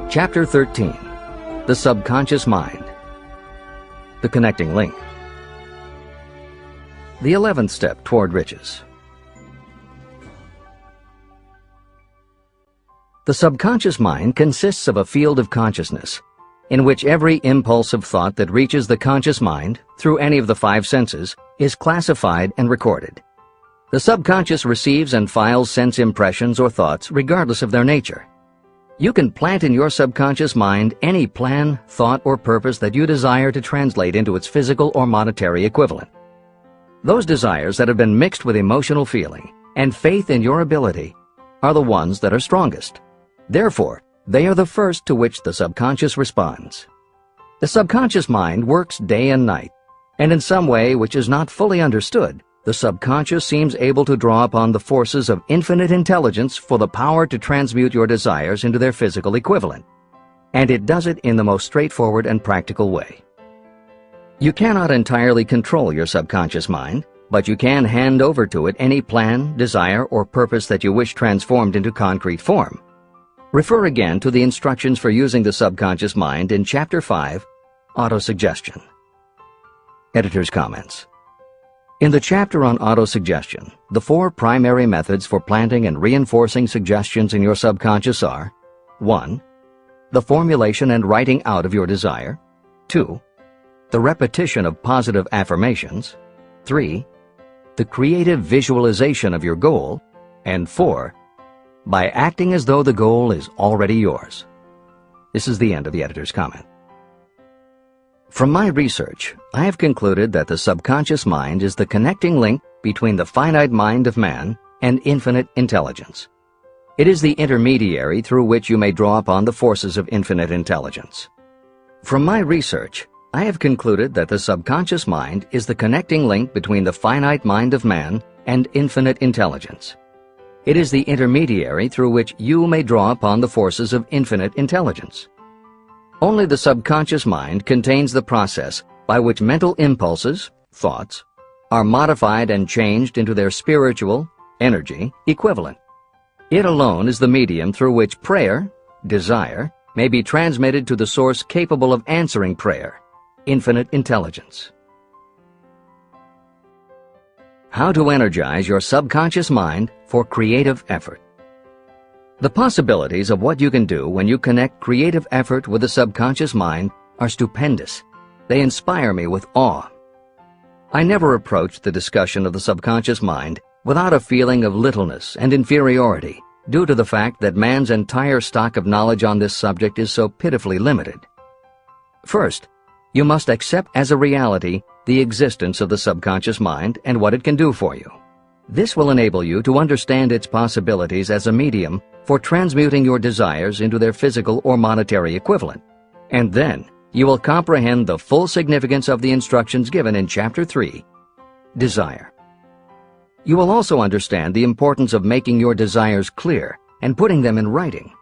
Chapter 13. The Subconscious Mind. The Connecting Link. The 11th Step Toward Riches. The subconscious mind consists of a field of consciousness, in which every impulsive thought that reaches the conscious mind, through any of the 5 senses, is classified and recorded. The subconscious receives and files sense impressions or thoughts regardless of their nature. You can plant in your subconscious mind any plan, thought, or purpose that you desire to translate into its physical or monetary equivalent. Those desires that have been mixed with emotional feeling and faith in your ability are the ones that are strongest. Therefore, they are the first to which the subconscious responds. The subconscious mind works day and night, and in some way which is not fully understood, the subconscious seems able to draw upon the forces of infinite intelligence for the power to transmute your desires into their physical equivalent. And it does it in the most straightforward and practical way. You cannot entirely control your subconscious mind, but you can hand over to it any plan, desire, or purpose that you wish transformed into concrete form. Refer again to the instructions for using the subconscious mind in Chapter 5, Autosuggestion. Editor's comments. In the chapter on autosuggestion, the 4 primary methods for planting and reinforcing suggestions in your subconscious are: 1. The formulation and writing out of your desire. 2. The repetition of positive affirmations. 3. The creative visualization of your goal. And 4. By acting as though the goal is already yours. This is the end of the editor's comment. From my research, I have concluded that the subconscious mind is the connecting link between the finite mind of man and infinite intelligence. It is the intermediary through which you may draw upon the forces of infinite intelligence. From my research, I have concluded that the subconscious mind is the connecting link between the finite mind of man and infinite intelligence. It is the intermediary through which you may draw upon the forces of infinite intelligence. Only the subconscious mind contains the process by which mental impulses, thoughts, are modified and changed into their spiritual, energy, equivalent. It alone is the medium through which prayer, desire, may be transmitted to the source capable of answering prayer, infinite intelligence. How to energize your subconscious mind for creative effort. The possibilities of what you can do when you connect creative effort with the subconscious mind are stupendous. They inspire me with awe. I never approached the discussion of the subconscious mind without a feeling of littleness and inferiority due to the fact that man's entire stock of knowledge on this subject is so pitifully limited. First, you must accept as a reality the existence of the subconscious mind and what it can do for you. This will enable you to understand its possibilities as a medium for transmuting your desires into their physical or monetary equivalent. And then you will comprehend the full significance of the instructions given in Chapter 3, Desire. You will also understand the importance of making your desires clear and putting them in writing.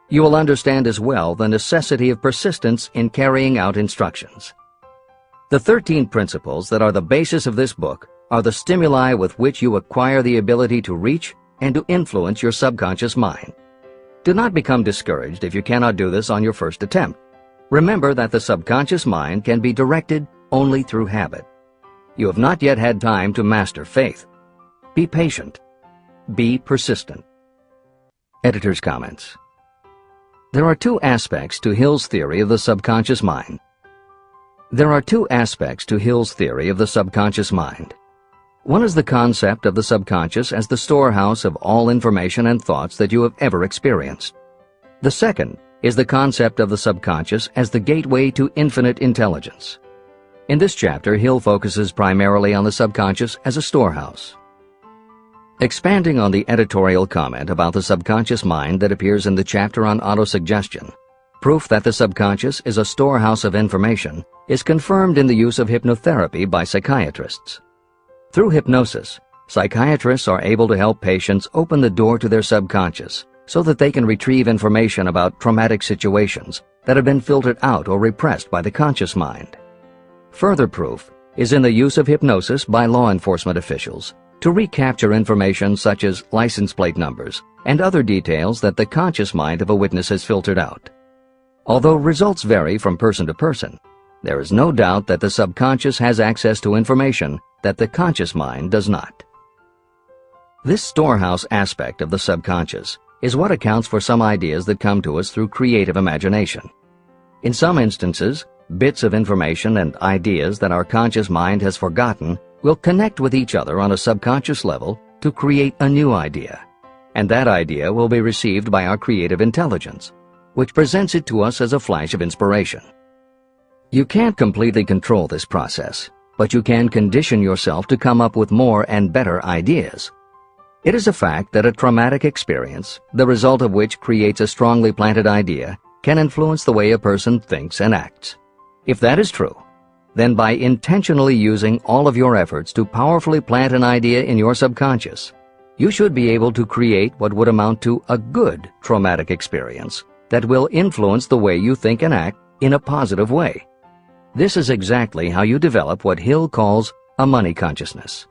You will understand as well the necessity of persistence in carrying out instructions. The 13 principles that are the basis of this book are the stimuli with which you acquire the ability to reach and to influence your subconscious mind. Do not become discouraged if you cannot do this on your first attempt. Remember that the subconscious mind can be directed only through habit. You have not yet had time to master faith. Be patient. Be persistent. Editor's comments. There are 2 aspects to Hill's theory of the subconscious mind. There are 2 aspects to Hill's theory of the subconscious mind. One is the concept of the subconscious as the storehouse of all information and thoughts that you have ever experienced. The second is the concept of the subconscious as the gateway to infinite intelligence. In this chapter, Hill focuses primarily on the subconscious as a storehouse. Expanding on the editorial comment about the subconscious mind that appears in the chapter on autosuggestion, proof that the subconscious is a storehouse of information is confirmed in the use of hypnotherapy by psychiatrists. Through hypnosis, psychiatrists are able to help patients open the door to their subconscious so that they can retrieve information about traumatic situations that have been filtered out or repressed by the conscious mind. Further proof is in the use of hypnosis by law enforcement officials to recapture information such as license plate numbers and other details that the conscious mind of a witness has filtered out. Although results vary from person to person, there is no doubt that the subconscious has access to information that the conscious mind does not. This storehouse aspect of the subconscious is what accounts for some ideas that come to us through creative imagination. In some instances, bits of information and ideas that our conscious mind has forgotten will connect with each other on a subconscious level to create a new idea, and that idea will be received by our creative intelligence, which presents it to us as a flash of inspiration. You can't completely control this process, but you can condition yourself to come up with more and better ideas. It is a fact that a traumatic experience, the result of which creates a strongly planted idea, can influence the way a person thinks and acts. If that is true, then by intentionally using all of your efforts to powerfully plant an idea in your subconscious, you should be able to create what would amount to a good traumatic experience that will influence the way you think and act in a positive way. This is exactly how you develop what Hill calls a money consciousness.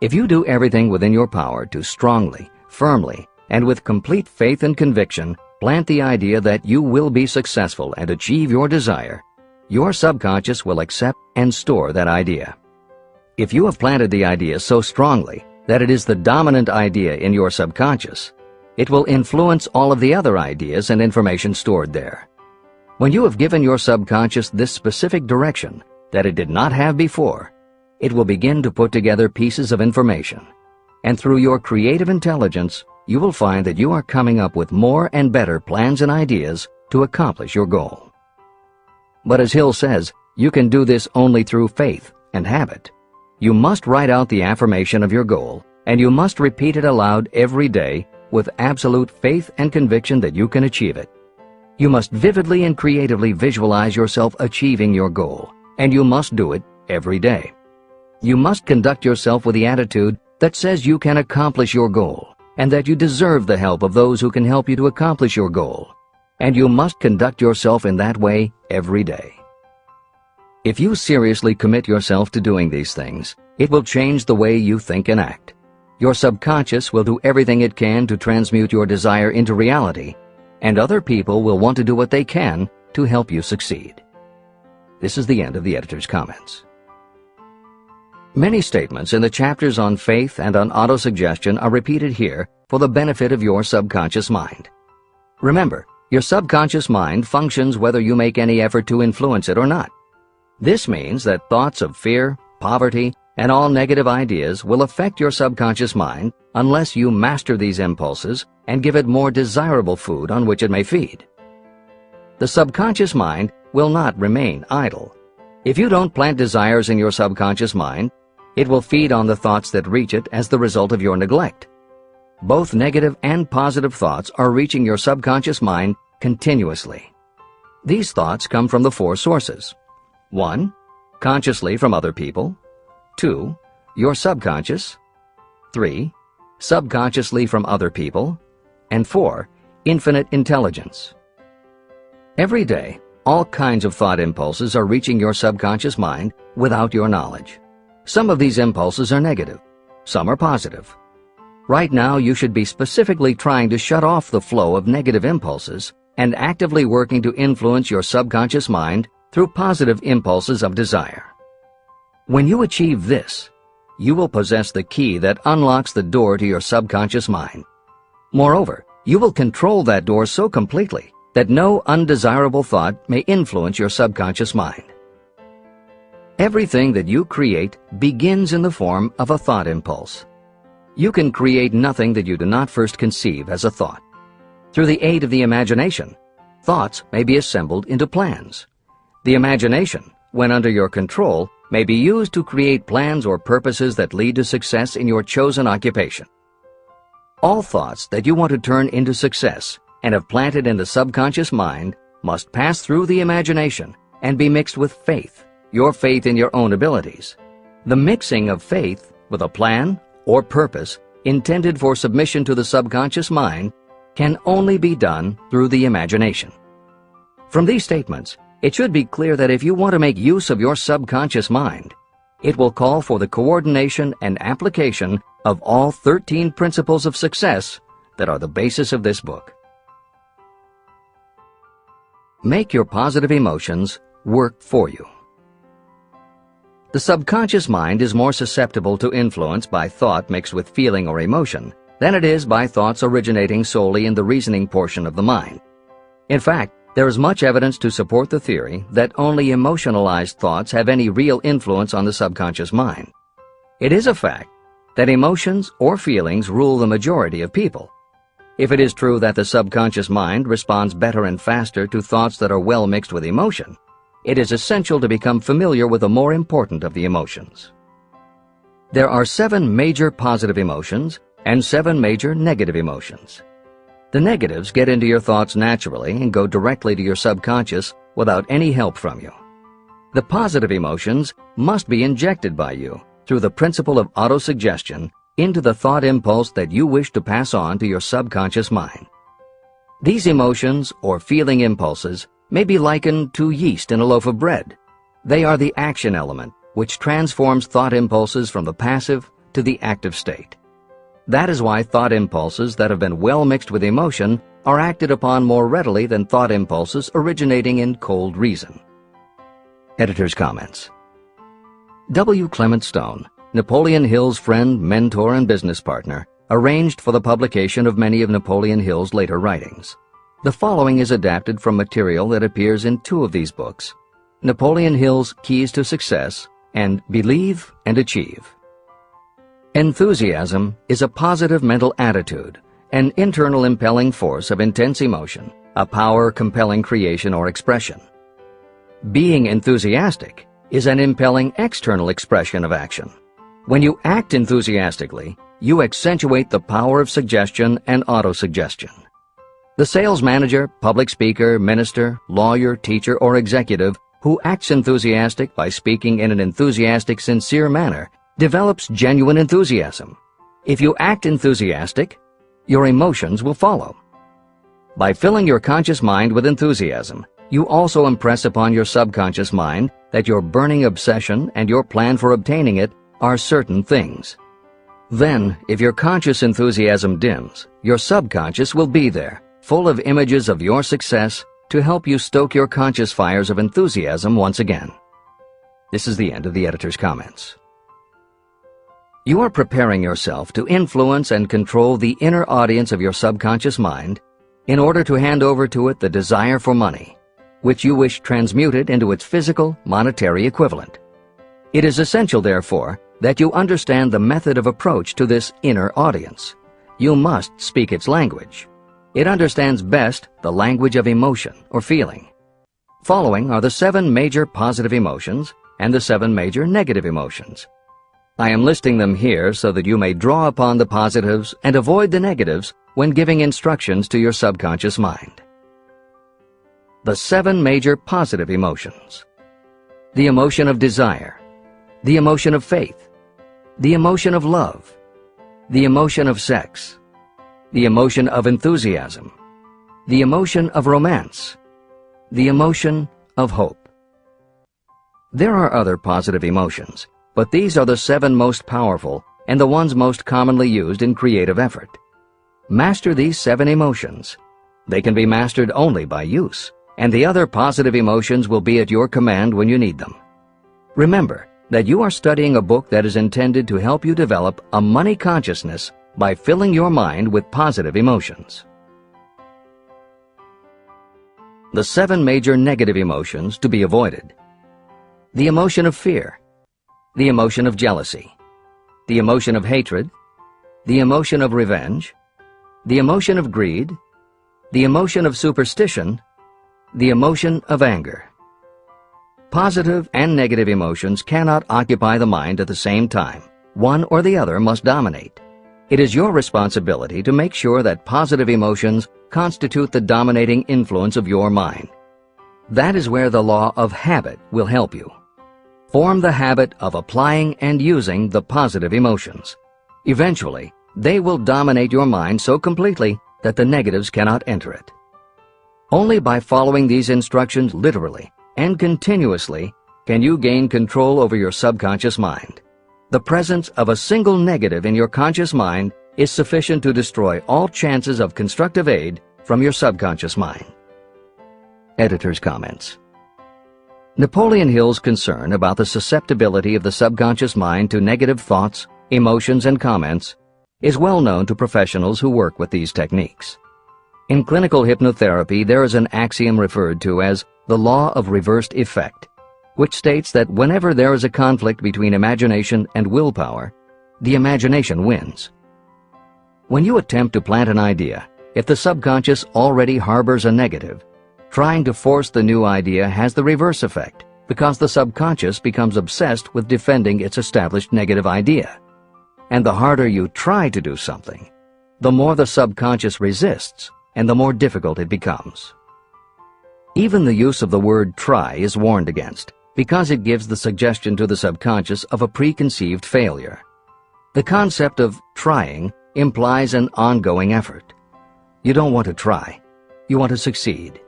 If you do everything within your power to strongly, firmly, and with complete faith and conviction plant the idea that you will be successful and achieve your desire, your subconscious will accept and store that idea. If you have planted the idea so strongly that it is the dominant idea in your subconscious, it will influence all of the other ideas and information stored there. When you have given your subconscious this specific direction that it did not have before, it will begin to put together pieces of information, and through your creative intelligence, you will find that you are coming up with more and better plans and ideas to accomplish your goal. But as Hill says, you can do this only through faith and habit. You must write out the affirmation of your goal, and you must repeat it aloud every day with absolute faith and conviction that you can achieve it. You must vividly and creatively visualize yourself achieving your goal, and you must do it every day. You must conduct yourself with the attitude that says you can accomplish your goal, and that you deserve the help of those who can help you to accomplish your goal. And you must conduct yourself in that way every day. If you seriously commit yourself to doing these things, it will change the way you think and act. Your subconscious will do everything it can to transmute your desire into reality, and other people will want to do what they can to help you succeed. This is the end of the editor's comments. Many statements in the chapters on faith and on autosuggestion are repeated here for the benefit of your subconscious mind. Remember, your subconscious mind functions whether you make any effort to influence it or not. This means that thoughts of fear, poverty, and all negative ideas will affect your subconscious mind unless you master these impulses and give it more desirable food on which it may feed. The subconscious mind will not remain idle. If you don't plant desires in your subconscious mind, it will feed on the thoughts that reach it as the result of your neglect. Both negative and positive thoughts are reaching your subconscious mind continuously. These thoughts come from the four sources. 1. Consciously from other people. 2. Your subconscious. 3. Subconsciously from other people. And 4. Infinite intelligence. Every day, all kinds of thought impulses are reaching your subconscious mind without your knowledge. Some of these impulses are negative, some are positive. Right now, you should be specifically trying to shut off the flow of negative impulses and actively working to influence your subconscious mind through positive impulses of desire. When you achieve this, you will possess the key that unlocks the door to your subconscious mind. Moreover, you will control that door so completely that no undesirable thought may influence your subconscious mind. Everything that you create begins in the form of a thought impulse. You can create nothing that you do not first conceive as a thought. Through the aid of the imagination, thoughts may be assembled into plans. The imagination, when under your control, may be used to create plans or purposes that lead to success in your chosen occupation. All thoughts that you want to turn into success and have planted in the subconscious mind must pass through the imagination and be mixed with faith, your faith in your own abilities. The mixing of faith with a plan or purpose intended for submission to the subconscious mind can only be done through the imagination. From these statements, it should be clear that if you want to make use of your subconscious mind, it will call for the coordination and application of all 13 principles of success that are the basis of this book. Make your positive emotions work for you. The subconscious mind is more susceptible to influence by thought mixed with feeling or emotion than it is by thoughts originating solely in the reasoning portion of the mind. In fact, there is much evidence to support the theory that only emotionalized thoughts have any real influence on the subconscious mind. It is a fact that emotions or feelings rule the majority of people. If it is true that the subconscious mind responds better and faster to thoughts that are well mixed with emotion, it is essential to become familiar with the more important of the emotions. There are 7 major positive emotions and 7 major negative emotions. The negatives get into your thoughts naturally and go directly to your subconscious without any help from you. The positive emotions must be injected by you through the principle of autosuggestion into the thought impulse that you wish to pass on to your subconscious mind. These emotions or feeling impulses may be likened to yeast in a loaf of bread. They are the action element which transforms thought impulses from the passive to the active state. That is why thought impulses that have been well mixed with emotion are acted upon more readily than thought impulses originating in cold reason. Editor's comments. W. Clement Stone, Napoleon Hill's friend, mentor, and business partner, arranged for the publication of many of Napoleon Hill's later writings. The following is adapted from material that appears in 2 of these books, Napoleon Hill's Keys to Success and Believe and Achieve. Enthusiasm is a positive mental attitude, an internal impelling force of intense emotion, a power compelling creation or expression. Being enthusiastic is an impelling external expression of action. When you act enthusiastically, you accentuate the power of suggestion and autosuggestion. The sales manager, public speaker, minister, lawyer, teacher, or executive who acts enthusiastic by speaking in an enthusiastic, sincere manner develops genuine enthusiasm. If you act enthusiastic, your emotions will follow. By filling your conscious mind with enthusiasm, you also impress upon your subconscious mind that your burning obsession and your plan for obtaining it are certain things. Then, if your conscious enthusiasm dims, your subconscious will be there, full of images of your success to help you stoke your conscious fires of enthusiasm once again. This is the end of the editor's comments. You are preparing yourself to influence and control the inner audience of your subconscious mind in order to hand over to it the desire for money, which you wish transmuted into its physical, monetary equivalent. It is essential, therefore, that you understand the method of approach to this inner audience. You must speak its language. It understands best the language of emotion or feeling. Following are the 7 major positive emotions and the 7 major negative emotions. I am listing them here so that you may draw upon the positives and avoid the negatives when giving instructions to your subconscious mind. The 7 major positive emotions. The emotion of desire, the emotion of faith, the emotion of love, the emotion of sex, the emotion of enthusiasm, the emotion of romance, the emotion of hope. There are other positive emotions, but these are the 7 most powerful and the ones most commonly used in creative effort. Master these 7 emotions. They can be mastered only by use, and the other positive emotions will be at your command when you need them. Remember that you are studying a book that is intended to help you develop a money consciousness by filling your mind with positive emotions. The 7 major negative emotions to be avoided. The emotion of fear, the emotion of jealousy, the emotion of hatred, the emotion of revenge, the emotion of greed, the emotion of superstition, the emotion of anger. Positive and negative emotions cannot occupy the mind at the same time. One or the other must dominate. It is your responsibility to make sure that positive emotions constitute the dominating influence of your mind. That is where the law of habit will help you. Form the habit of applying and using the positive emotions. Eventually, they will dominate your mind so completely that the negatives cannot enter it. Only by following these instructions literally and continuously can you gain control over your subconscious mind. The presence of a single negative in your conscious mind is sufficient to destroy all chances of constructive aid from your subconscious mind. Editor's comments. Napoleon Hill's concern about the susceptibility of the subconscious mind to negative thoughts, emotions, and comments is well known to professionals who work with these techniques. In clinical hypnotherapy, there is an axiom referred to as the law of reversed effect, which states that whenever there is a conflict between imagination and willpower, the imagination wins. When you attempt to plant an idea, if the subconscious already harbors a negative, trying to force the new idea has the reverse effect, because the subconscious becomes obsessed with defending its established negative idea. And the harder you try to do something, the more the subconscious resists, and the more difficult it becomes. Even the use of the word try is warned against, because it gives the suggestion to the subconscious of a preconceived failure. The concept of trying implies an ongoing effort. You don't want to try. You want to succeed.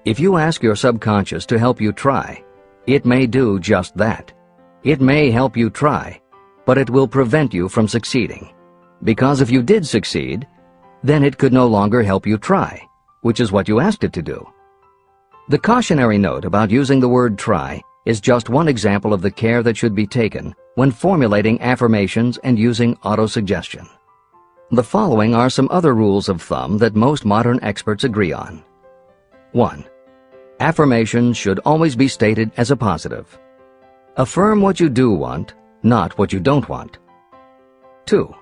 If you ask your subconscious to help you try, it may do just that. It may help you try, but it will prevent you from succeeding. Because if you did succeed, then it could no longer help you try, which is what you asked it to do. The cautionary note about using the word try is just one example of the care that should be taken when formulating affirmations and using autosuggestion. The following are some other rules of thumb that most modern experts agree on. 1. Affirmations should always be stated as a positive. Affirm what you do want, not what you don't want. 2.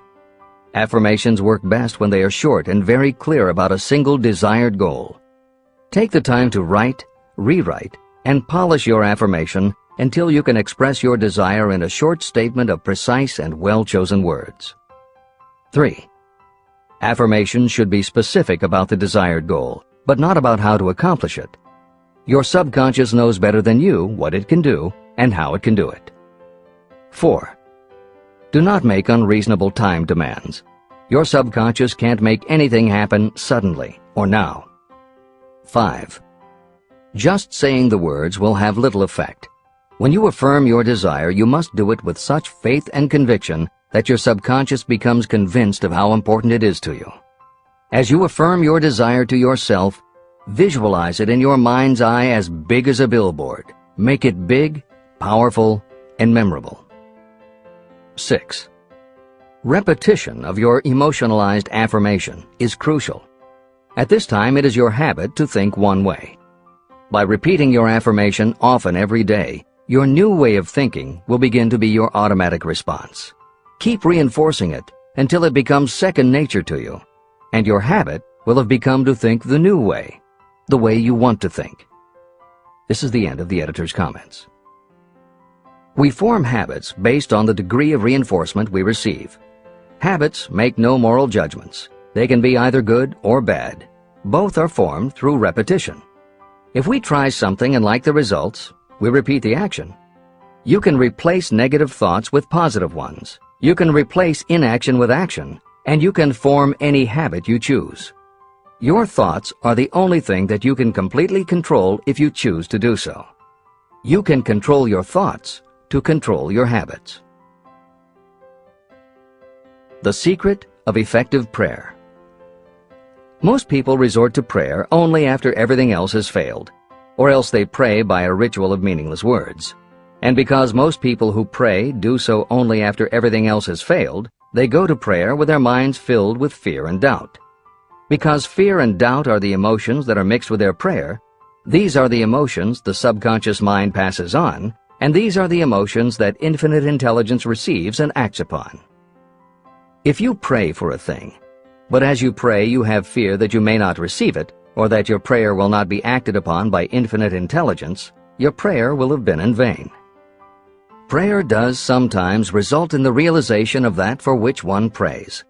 Affirmations work best when they are short and very clear about a single desired goal. Take the time to write, rewrite, and polish your affirmation until you can express your desire in a short statement of precise and well-chosen words. 3. Affirmations should be specific about the desired goal, but not about how to accomplish it. Your subconscious knows better than you what it can do and how it can do it. 4. Do not make unreasonable time demands. Your subconscious can't make anything happen suddenly or now. 5. Just saying the words will have little effect. When you affirm your desire, you must do it with such faith and conviction that your subconscious becomes convinced of how important it is to you. As you affirm your desire to yourself, visualize it in your mind's eye as big as a billboard. Make it big, powerful, and memorable. 6. Repetition of your emotionalized affirmation is crucial. At this time, it is your habit to think one way. By repeating your affirmation often every day, your new way of thinking will begin to be your automatic response. Keep reinforcing it until it becomes second nature to you, and your habit will have become to think the new way, the way you want to think. This is the end of the editor's comments. We form habits based on the degree of reinforcement we receive. Habits make no moral judgments. They can be either good or bad. Both are formed through repetition. If we try something and like the results, we repeat the action. You can replace negative thoughts with positive ones. You can replace inaction with action, and you can form any habit you choose. Your thoughts are the only thing that you can completely control if you choose to do so. You can control your thoughts to control your habits. The secret of effective prayer. Most people resort to prayer only after everything else has failed, or else they pray by a ritual of meaningless words. And because most people who pray do so only after everything else has failed, they go to prayer with their minds filled with fear and doubt. Because fear and doubt are the emotions that are mixed with their prayer, these are the emotions the subconscious mind passes on, and these are the emotions that infinite intelligence receives and acts upon. If you pray for a thing, but as you pray you have fear that you may not receive it, or that your prayer will not be acted upon by infinite intelligence, your prayer will have been in vain. Prayer does sometimes result in the realization of that for which one prays.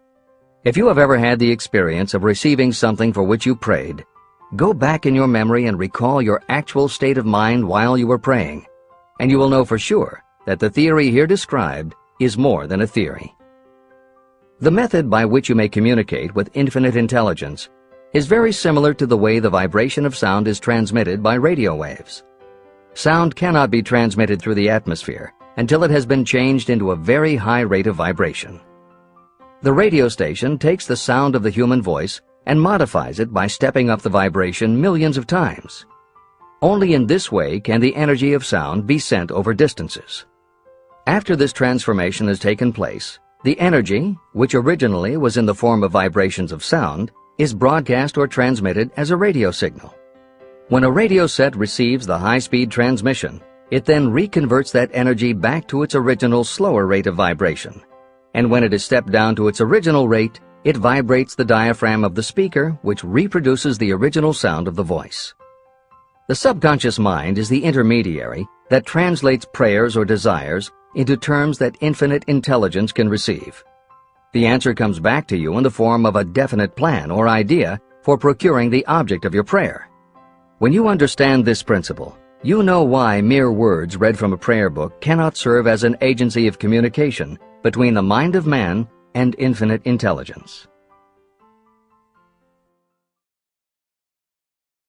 If you have ever had the experience of receiving something for which you prayed, go back in your memory and recall your actual state of mind while you were praying, and you will know for sure that the theory here described is more than a theory. The method by which you may communicate with infinite intelligence is very similar to the way the vibration of sound is transmitted by radio waves. Sound cannot be transmitted through the atmosphere until it has been changed into a very high rate of vibration. The radio station takes the sound of the human voice and modifies it by stepping up the vibration millions of times. Only in this way can the energy of sound be sent over distances. After this transformation has taken place, the energy, which originally was in the form of vibrations of sound, is broadcast or transmitted as a radio signal. When a radio set receives the high-speed transmission, it then reconverts that energy back to its original slower rate of vibration. And when it is stepped down to its original rate, it vibrates the diaphragm of the speaker, which reproduces the original sound of the voice. The subconscious mind is the intermediary that translates prayers or desires into terms that infinite intelligence can receive. The answer comes back to you in the form of a definite plan or idea for procuring the object of your prayer. When you understand this principle, you know why mere words read from a prayer book cannot serve as an agency of communication between the mind of man and infinite intelligence.